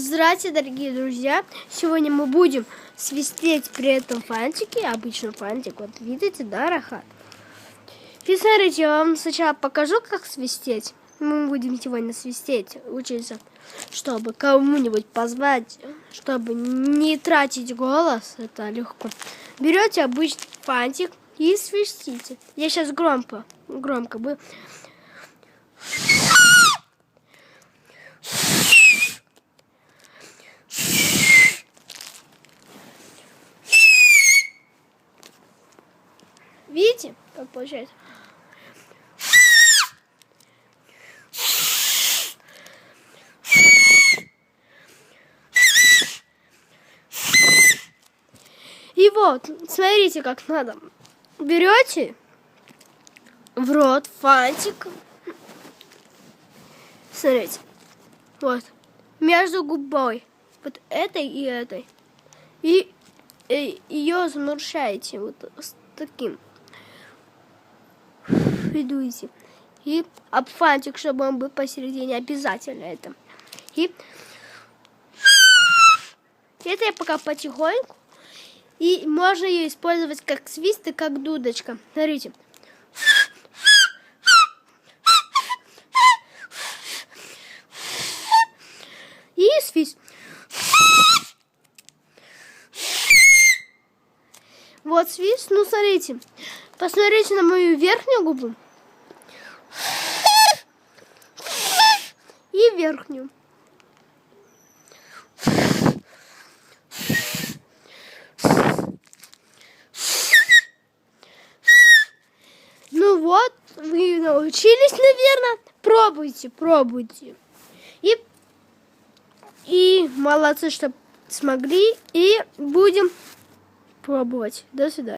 Здравствуйте, дорогие друзья! Сегодня мы будем свистеть при этом фантике. Обычно фантик, вот видите, да, Рахат? И смотрите, я вам сначала покажу, как свистеть. Мы будем сегодня свистеть, учиться, чтобы кому-нибудь позвать, чтобы не тратить голос. Это легко. Берете обычный фантик и свистите. Я сейчас громко буду. Видите, как получается? И вот, смотрите, как надо. Берете в рот фантик. Смотрите. Вот. Между губой. Вот этой и этой. И ее замуршаете вот с таким. Видуете. И об фантик, чтобы он был посередине. Обязательно это. И это я пока потихоньку. И можно ее использовать как свист и как дудочка. Смотрите. И свист. Вот свист. Ну, смотрите. Посмотрите на мою верхнюю губу. И верхнюю. Ну вот, вы научились, наверное. Пробуйте. И молодцы, что смогли. И будем пробовать. До свидания.